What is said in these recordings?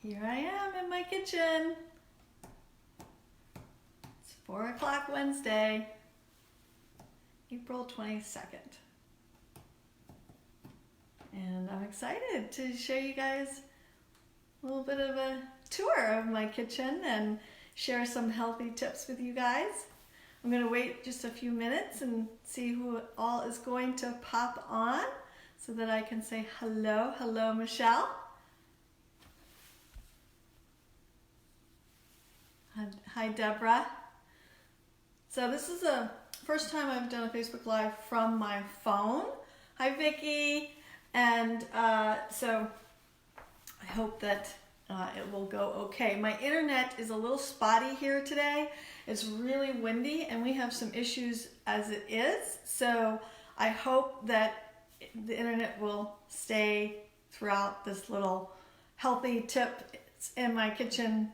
Here I am in my kitchen. It's 4 o'clock Wednesday, April 22nd. And I'm excited to show you guys a little bit of a tour of my kitchen and share some healthy tips with you guys. I'm going to wait just a few minutes and see who all is going to pop on so that I can say hello. Hello, Michelle. Hi, Deborah. So this is the first time I've done a Facebook Live from my phone. Hi, Vicki. And so I hope that it will go okay. My internet is a little spotty here today. It's really windy and we have some issues as it is. So I hope that the internet will stay throughout this little healthy tip in my kitchen.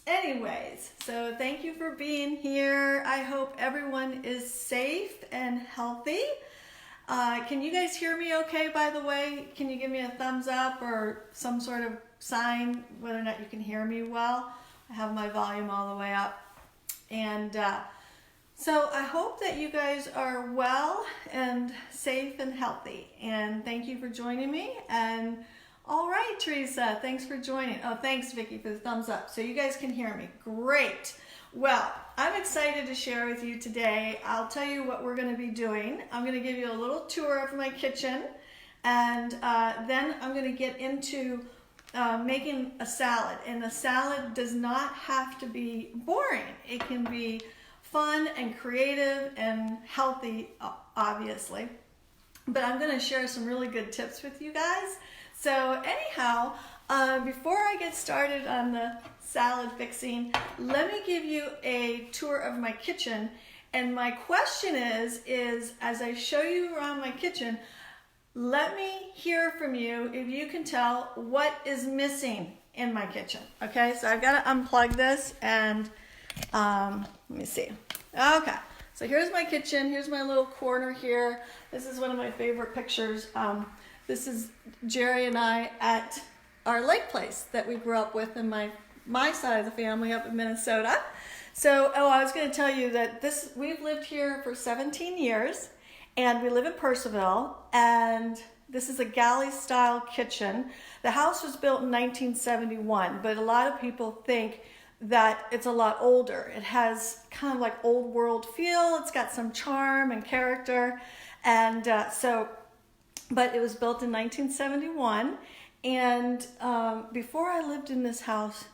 Anyways, so thank you for being here. I hope everyone is safe and healthy. Can you guys hear me okay, by the way? Can you give me a thumbs up or some sort of sign whether or not you can hear me well? I have my volume all the way up. And so I hope that you guys are well and safe and healthy. And thank you for joining me. And all right, Teresa, thanks for joining. Oh, thanks, Vicki, for the thumbs up. So you guys can hear me. Great. Well, I'm excited to share with you today. I'll tell you what we're going to be doing. I'm going to give you a little tour of my kitchen, and then I'm going to get into making a salad. And the salad does not have to be boring. It can be fun and creative and healthy, obviously. But I'm going to share some really good tips with you guys. So anyhow, before I get started on the salad fixing, let me give you a tour of my kitchen. And my question is as I show you around my kitchen, let me hear from you if you can tell what is missing in my kitchen. Okay, so I've got to unplug this and let me see. Okay, so here's my kitchen. Here's my little corner here. This is one of my favorite pictures. This is Jerry and I at our lake place that we grew up with in my side of the family up in Minnesota. So, I was going to tell you that we've lived here for 17 years, and we live in Percival, and this is a galley-style kitchen. The house was built in 1971, but a lot of people think that it's a lot older. It has kind of like old world feel. It's got some charm and character, and but it was built in 1971, and before I lived in this house,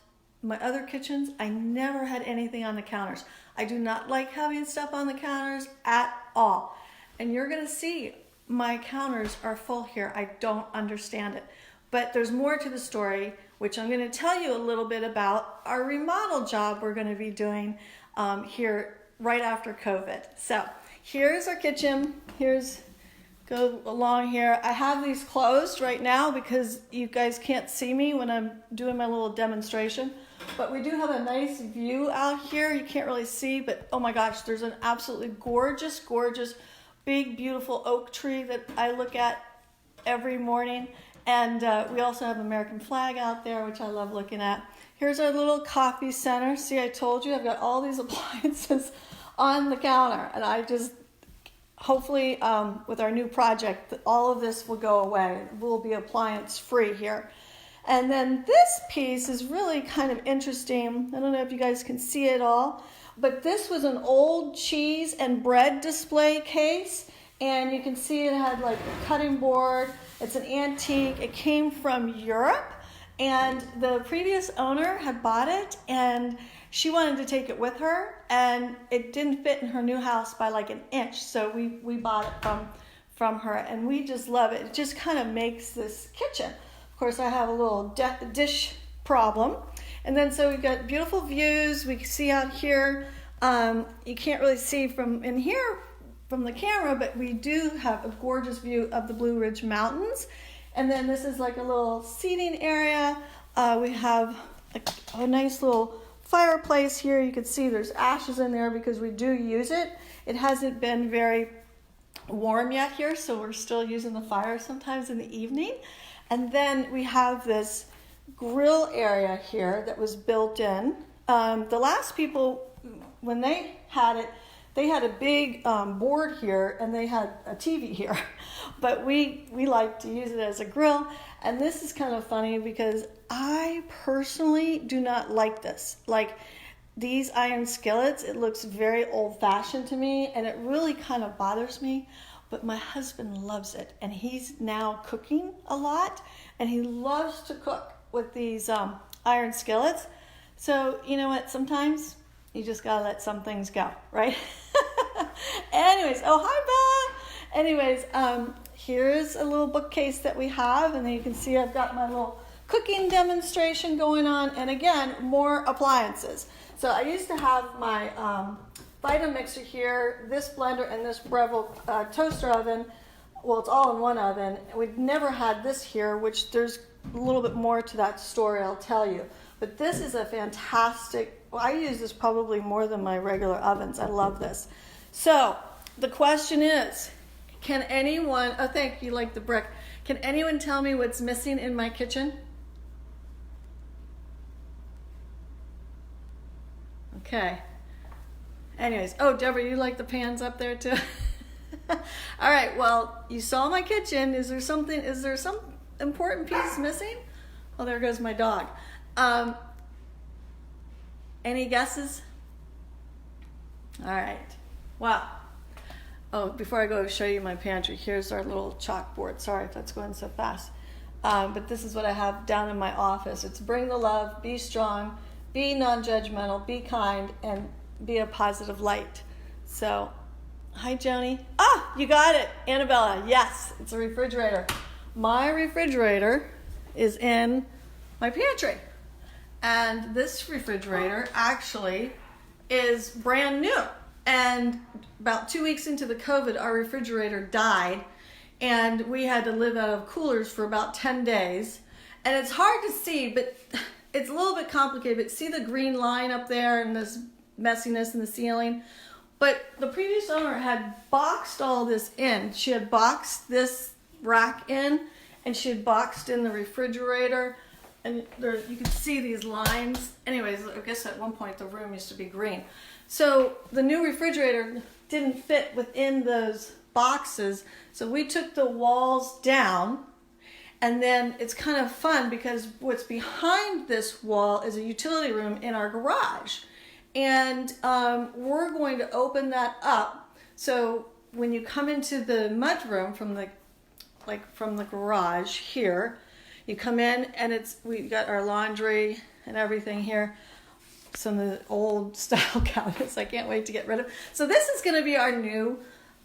my other kitchens, I never had anything on the counters. I do not like having stuff on the counters at all. And you're going to see my counters are full here. I don't understand it. But there's more to the story, which I'm going to tell you a little bit about our remodel job we're going to be doing here right after COVID. So here's our kitchen. Go along here. I have these closed right now because you guys can't see me when I'm doing my little demonstration. But we do have a nice view out here. You can't really see, but oh my gosh, there's an absolutely gorgeous, gorgeous, big, beautiful oak tree that I look at every morning. And we also have an American flag out there, which I love looking at. Here's our little coffee center. See, I told you I've got all these appliances on the counter, and I just hopefully with our new project, all of this will go away. We'll be appliance free here. And then this piece is really kind of interesting. I don't know if you guys can see it all, but this was an old cheese and bread display case. And you can see it had like a cutting board. It's an antique. It came from Europe. And the previous owner had bought it, and she wanted to take it with her, and it didn't fit in her new house by like an inch. So we bought it from her, and we just love it. It just kind of makes this kitchen. Of course, I have a little dish problem. And then so we've got beautiful views. We can see out here. You can't really see from in here from the camera, but we do have a gorgeous view of the Blue Ridge Mountains. And then this is like a little seating area. We have a nice little fireplace here. You can see there's ashes in there because we do use it. It hasn't been very warm yet here, so we're still using the fire sometimes in the evening. And then we have this grill area here that was built in. The last people, when they had it, they had a big board here and they had a TV here. But we like to use it as a grill. And this is kind of funny because I personally do not like this. Like these iron skillets, it looks very old-fashioned to me and it really kind of bothers me. But my husband loves it and he's now cooking a lot and he loves to cook with these iron skillets. So you know what, sometimes you just gotta let some things go, right? Anyways, oh hi Bella. Anyways, here's a little bookcase that we have, and then you can see I've got my little cooking demonstration going on, and again, more appliances. So I used to have my Vitamixer here, this blender, and this Breville toaster oven. Well, it's all in one oven. We've never had this here, which there's a little bit more to that story, I'll tell you. But this is a fantastic, well, I use this probably more than my regular ovens. I love this. So the question is, can anyone, oh thank you, like the brick, can anyone tell me what's missing in my kitchen? Okay. Anyways, oh Deborah, you like the pans up there too? All right, well, you saw my kitchen. Is there some important piece missing? Oh, there goes my dog. Any guesses? All right. Wow. Oh, before I go show you my pantry, here's our little chalkboard. Sorry if that's going so fast. But this is what I have down in my office. It's bring the love, be strong, be non-judgmental, be kind, and be a positive light. So, hi Joni. Ah, you got it. Annabella, yes, it's a refrigerator. My refrigerator is in my pantry. And this refrigerator actually is brand new. And about 2 weeks into the COVID, our refrigerator died. And we had to live out of coolers for about 10 days. And it's hard to see, but it's a little bit complicated. But see the green line up there and this messiness in the ceiling? But the previous owner had boxed all this in. She had boxed this rack in, and she had boxed in the refrigerator. And there, you can see these lines. Anyways, I guess at one point the room used to be green. So the new refrigerator didn't fit within those boxes. So we took the walls down. And then it's kind of fun because what's behind this wall is a utility room in our garage. And we're going to open that up. So when you come into the mudroom from the garage here, you come in and we've got our laundry and everything here. Some of the old style cabinets I can't wait to get rid of. So this is going to be our new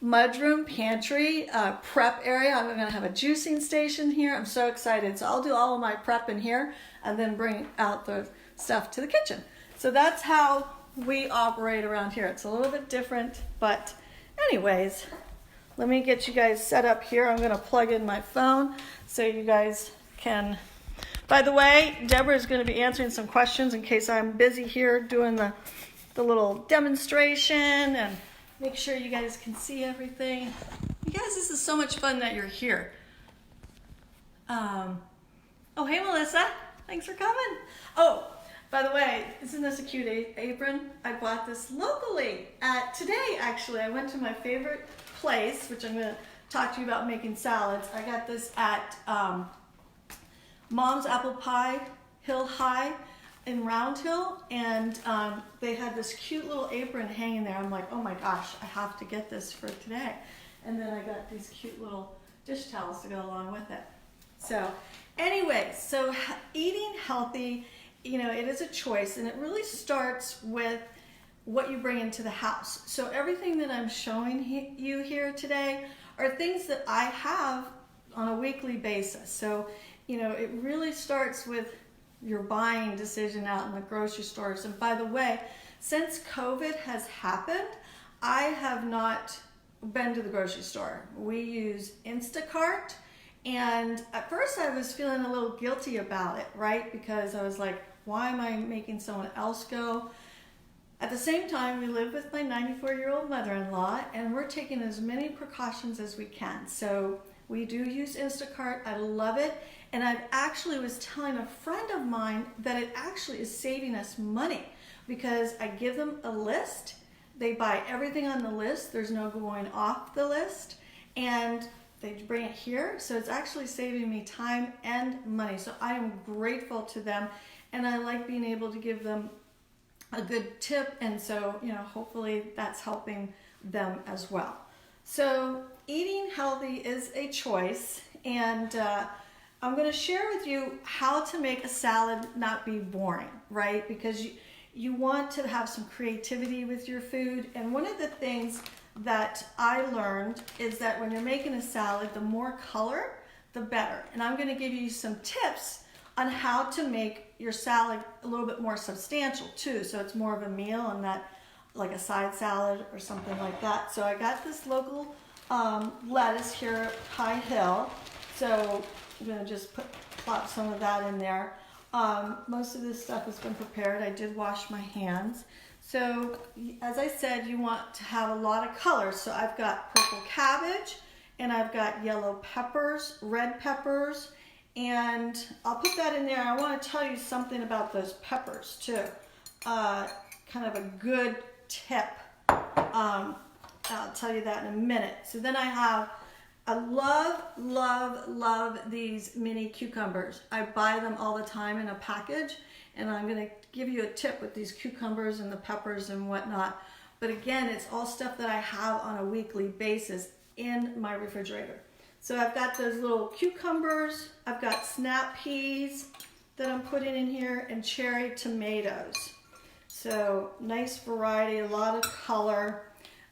mudroom pantry prep area. I'm going to have a juicing station here. I'm so excited. So I'll do all of my prep in here and then bring out the stuff to the kitchen. So that's how we operate around here. It's a little bit different, but anyways, let me get you guys set up here. I'm going to plug in my phone so you guys can. By the way, Deborah is going to be answering some questions in case I'm busy here doing the little demonstration and make sure you guys can see everything. You guys, this is so much fun that you're here. Oh, hey Melissa, thanks for coming. Oh, by the way, isn't this a cute apron? I bought this locally today, actually. I went to my favorite place, which I'm going to talk to you about making salads. I got this at Mom's Apple Pie Hill High in Round Hill, and they had this cute little apron hanging there. I'm like, oh my gosh, I have to get this for today. And then I got these cute little dish towels to go along with it. So anyway, so eating healthy, you know, it is a choice, and it really starts with what you bring into the house. So everything that I'm showing you here today are things that I have on a weekly basis. So, you know, it really starts with your buying decision out in the grocery stores. And by the way, since COVID has happened, I have not been to the grocery store. We use Instacart, and at first I was feeling a little guilty about it, right? Because I was like, why am I making someone else go? At the same time, we live with my 94-year-old mother-in-law, and we're taking as many precautions as we can. So We do use Instacart. I love it. And I actually was telling a friend of mine that it actually is saving us money because I give them a list. They buy everything on the list. There's no going off the list. And they bring it here. So it's actually saving me time and money. So I am grateful to them. And I like being able to give them a good tip. And so, hopefully that's helping them as well. So eating healthy is a choice. And I'm going to share with you how to make a salad not be boring, right? Because you want to have some creativity with your food. And one of the things that I learned is that when you're making a salad, the more color, the better. And I'm going to give you some tips on how to make your salad a little bit more substantial too. So it's more of a meal and not like a side salad or something like that. So I got this local lettuce here at High Hill. So I'm going to just plop some of that in there. Most of this stuff has been prepared. I did wash my hands. So as I said, you want to have a lot of colors. So I've got purple cabbage and I've got yellow peppers, red peppers, and I'll put that in there. I want to tell you something about those peppers too. Kind of a good tip. I'll tell you that in a minute. So then I love these mini cucumbers. I buy them all the time in a package, and I'm going to give you a tip with these cucumbers and the peppers and whatnot. But again, it's all stuff that I have on a weekly basis in my refrigerator. So I've got those little cucumbers, I've got snap peas that I'm putting in here, and cherry tomatoes. So nice variety, a lot of color.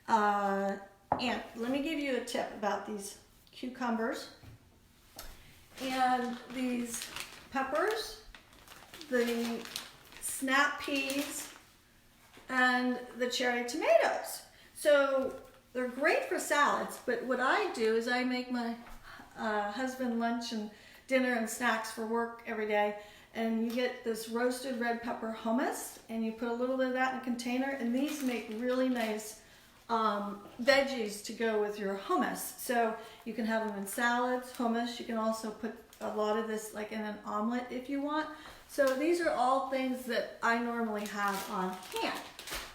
And let me give you a tip about these cucumbers and these peppers, the snap peas, and the cherry tomatoes. So they're great for salads, but what I do is I make my husband lunch and dinner and snacks for work every day. And you get this roasted red pepper hummus, and you put a little bit of that in a container, and these make really nice veggies to go with your hummus. So you can have them in salads, hummus. You can also put a lot of this like in an omelet if you want. So these are all things that I normally have on hand.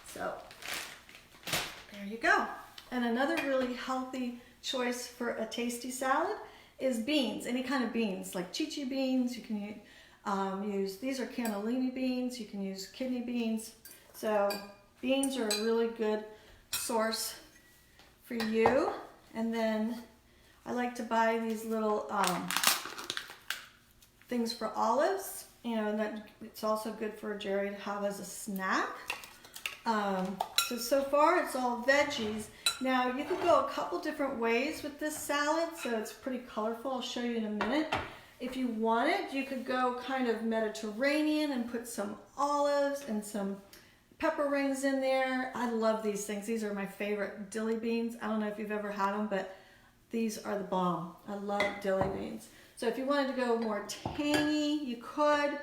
So there you go. And another really healthy choice for a tasty salad is beans, any kind of beans, like chichi beans. You can use, these are cannellini beans. You can use kidney beans. So beans are a really good source for you. And then I like to buy these little things for olives, and that it's also good for Jerry to have as a snack. So far it's all veggies. Now you could go a couple different ways with this salad, so it's pretty colorful. I'll show you in a minute. If you wanted, you could go kind of Mediterranean and put some olives and some pepper rings in there. I love these things. These are my favorite dilly beans. I don't know if you've ever had them, but these are the bomb. I love dilly beans. So if you wanted to go more tangy, you could.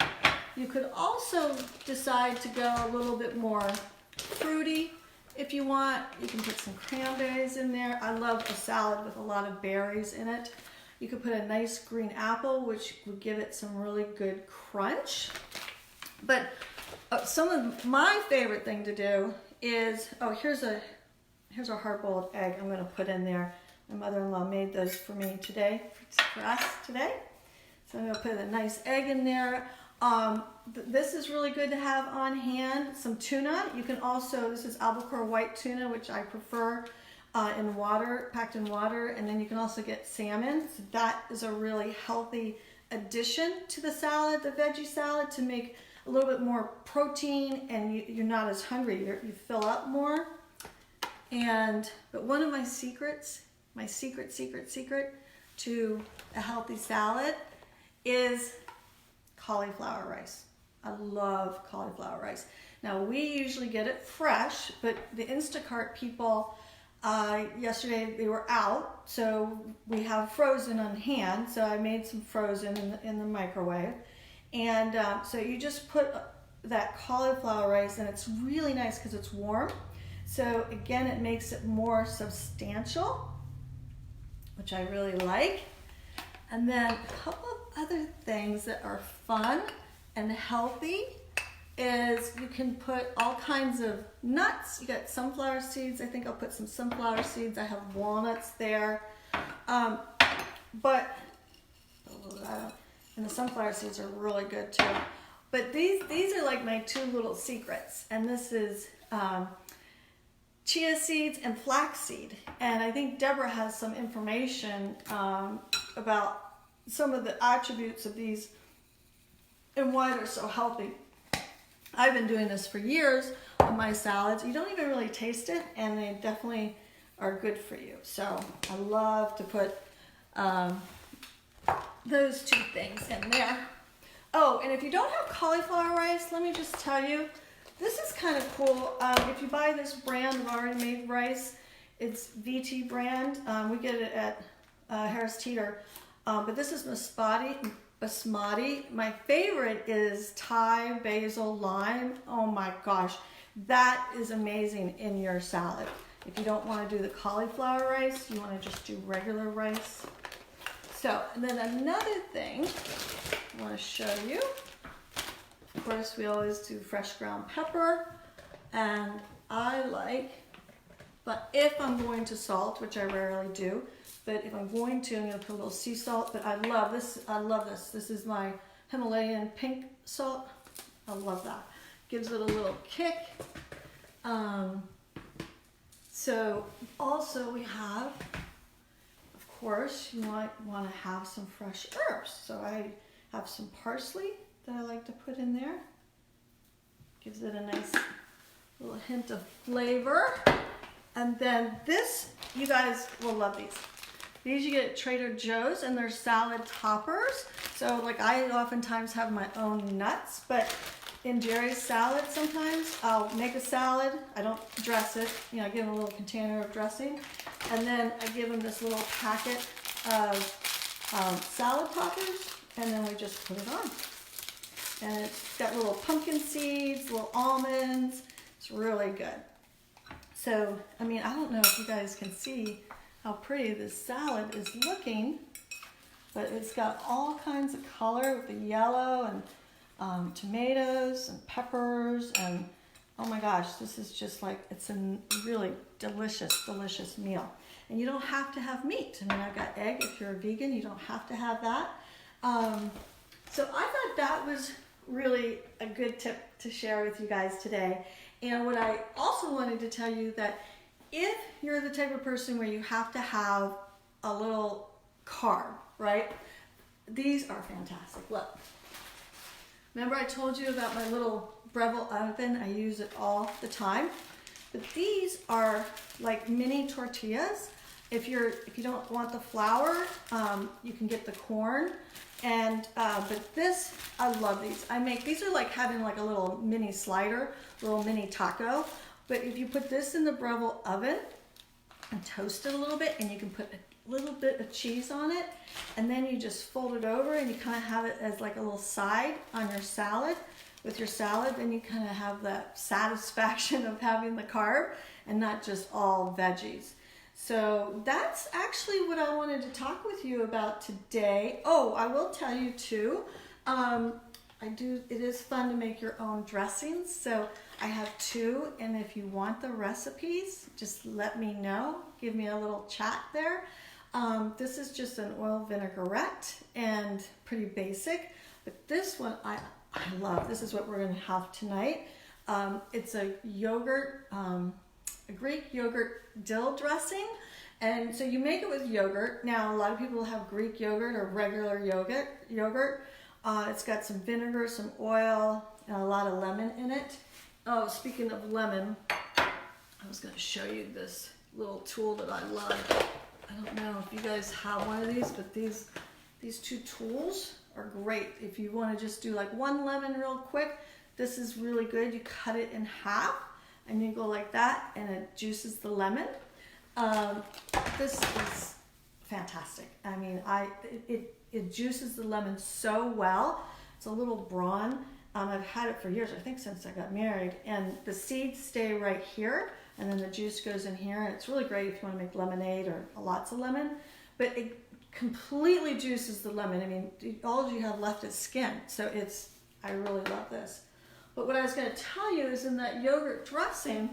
You could also decide to go a little bit more fruity. If you want, you can put some cranberries in there. I love a salad with a lot of berries in it. You could put a nice green apple, which would give it some really good crunch. But some of my favorite thing to do is, here's a hard-boiled egg I'm going to put in there. My mother-in-law made those for me today, for us today. So I'm going to put a nice egg in there. This is really good to have on hand. Some tuna. You can also, this is albacore white tuna, which I prefer in water, packed in water. And then you can also get salmon. So that is a really healthy addition to the salad, the veggie salad, to make a little bit more protein, and you're not as hungry. You fill up more. But one of my secrets, my secret to a healthy salad is cauliflower rice. I love cauliflower rice. Now we usually get it fresh, but the Instacart people, yesterday they were out, so we have frozen on hand. So I made some frozen in the microwave. And so you just put that cauliflower rice, and it's really nice because it's warm. So again, it makes it more substantial, which I really like. And then a couple of other things that are fun and healthy is you can put all kinds of nuts. You got sunflower seeds. I think I'll put some sunflower seeds. I have walnuts there. And the sunflower seeds are really good too. But these are like my two little secrets. And this is chia seeds and flaxseed. And I think Deborah has some information about some of the attributes of these and why they're so healthy. I've been doing this for years on my salads. You don't even really taste it, and they definitely are good for you. So I love to put those two things in there. Oh, and if you don't have cauliflower rice, let me just tell you, this is kind of cool. If you buy this brand of already made rice, it's VT brand. We get it at Harris Teeter. But this is Basmati. My favorite is Thai basil lime. Oh my gosh, that is amazing in your salad. If you don't want to do the cauliflower rice, you want to just do regular rice. So, and then another thing I want to show you. Of course, we always do fresh ground pepper, and I like, but if I'm going to salt, which I rarely do, but if I'm going to, I'm going to put a little sea salt. But I love this. I love this. This is my Himalayan pink salt. I love that. Gives it a little kick. So also we have, of course, you might want to have some fresh herbs. So I have some parsley that I like to put in there. Gives it a nice little hint of flavor. And then this, you guys will love these. These you get at Trader Joe's, and they're salad toppers. So like I oftentimes have my own nuts, but in Jerry's salad sometimes I'll make a salad. I don't dress it. You know, I give them a little container of dressing. And then I give them this little packet of salad toppers, and then we just put it on. And it's got little pumpkin seeds, little almonds. It's really good. So, I mean, I don't know if you guys can see how pretty this salad is looking, but it's got all kinds of color with the yellow and tomatoes and peppers, and oh my gosh, this is just like, it's a really delicious, delicious meal. And you don't have to have meat. I mean, I've got egg. If you're a vegan, you don't have to have that. So I thought that was really a good tip to share with you guys today. And what I also wanted to tell you that if you're the type of person where you have to have a little carb, right? These are fantastic. Look. Remember I told you about my little Breville oven? I use it all the time. But these are like mini tortillas. If you don't want the flour, you can get the corn. And but this, I love these. These are like having like a little mini slider, little mini taco. But if you put this in the Breville oven and toast it a little bit, and you can put a little bit of cheese on it, and then you just fold it over and you kind of have it as like a little side on your salad. With your salad, then you kind of have that satisfaction of having the carb and not just all veggies. So that's actually what I wanted to talk with you about today. Oh, I will tell you too, it is fun to make your own dressings. So I have two, and if you want the recipes, just let me know. Give me a little chat there. This is just an oil vinaigrette and pretty basic, but this one I love. This is what we're going to have tonight. It's a yogurt, a Greek yogurt dill dressing. And so you make it with yogurt. Now, a lot of people have Greek yogurt or regular yogurt. It's got some vinegar, some oil, and a lot of lemon in it. Oh, speaking of lemon, I was going to show you this little tool that I love. I don't know if you guys have one of these, but these two tools are great. If you want to just do like one lemon real quick, this is really good. You cut it in half and you go like that, and it juices the lemon. This is fantastic. I mean, it juices the lemon so well. It's a little brawn. I've had it for years, I think since I got married, and the seeds stay right here, and then the juice goes in here, and it's really great if you want to make lemonade or lots of lemon. But completely juices the lemon. I mean, all you have left is skin. So I really love this. But what I was going to tell you is in that yogurt dressing,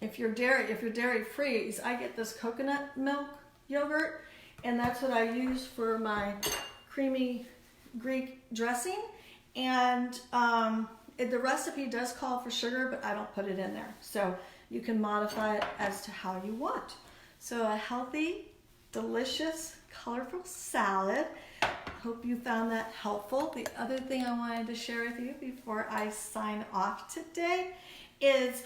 if you're dairy free, is I get this coconut milk yogurt, and that's what I use for my creamy Greek dressing. And the recipe does call for sugar, but I don't put it in there. So you can modify it as to how you want. So a healthy, delicious, colorful salad. Hope you found that helpful. The other thing I wanted to share with you before I sign off today is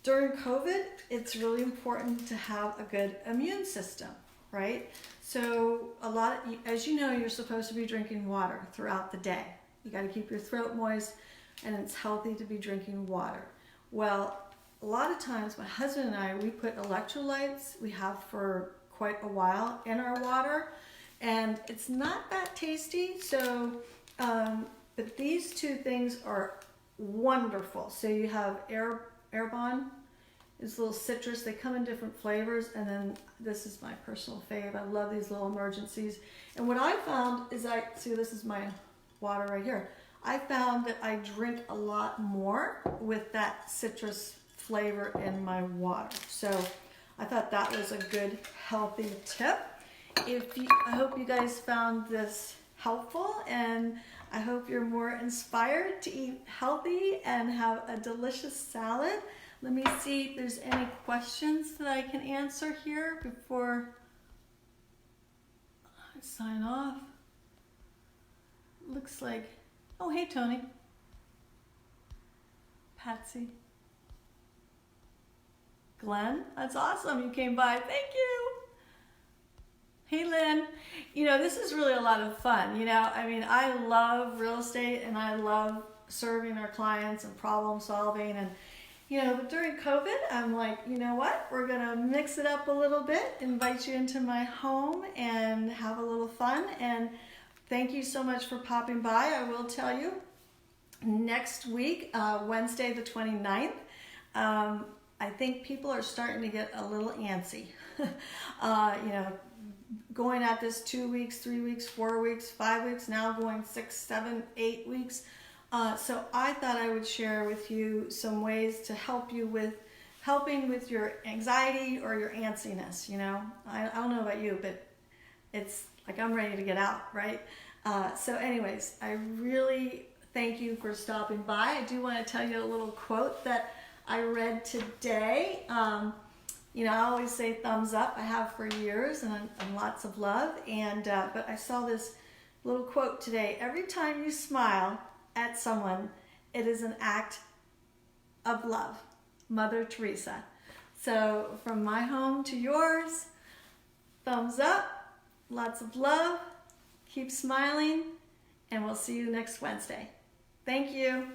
during COVID, it's really important to have a good immune system, right? So as you know, you're supposed to be drinking water throughout the day. You got to keep your throat moist, and it's healthy to be drinking water. Well, a lot of times my husband and I, we put electrolytes, we have for quite a while, in our water, and it's not that tasty. So, but these two things are wonderful. So you have Airbon, is a little citrus. They come in different flavors, and then this is my personal fave. I love these little emergencies. And what I found is this is my water right here. I found that I drink a lot more with that citrus flavor in my water. So I thought that was a good, healthy tip. I hope you guys found this helpful, and I hope you're more inspired to eat healthy and have a delicious salad. Let me see if there's any questions that I can answer here before I sign off. Looks like, oh, hey, Tony. Patsy. Glenn, that's awesome. You came by. Thank you. Hey, Lynn. This is really a lot of fun. I mean, I love real estate, and I love serving our clients and problem solving. And, but during COVID, I'm like, you know what? We're going to mix it up a little bit, invite you into my home and have a little fun. And thank you so much for popping by. I will tell you, next week, Wednesday the 29th, I think people are starting to get a little antsy. Going at this 2 weeks, 3 weeks, 4 weeks, 5 weeks, now going 6, 7, 8 weeks. So I thought I would share with you some ways to help you with your anxiety or your antsiness. I don't know about you, but it's like I'm ready to get out, right? So anyways, I really thank you for stopping by. I do want to tell you a little quote that I read today. I always say thumbs up. I have for years, and lots of love. But I saw this little quote today. Every time you smile at someone, it is an act of love. Mother Teresa. So from my home to yours, thumbs up, lots of love, keep smiling, and we'll see you next Wednesday. Thank you.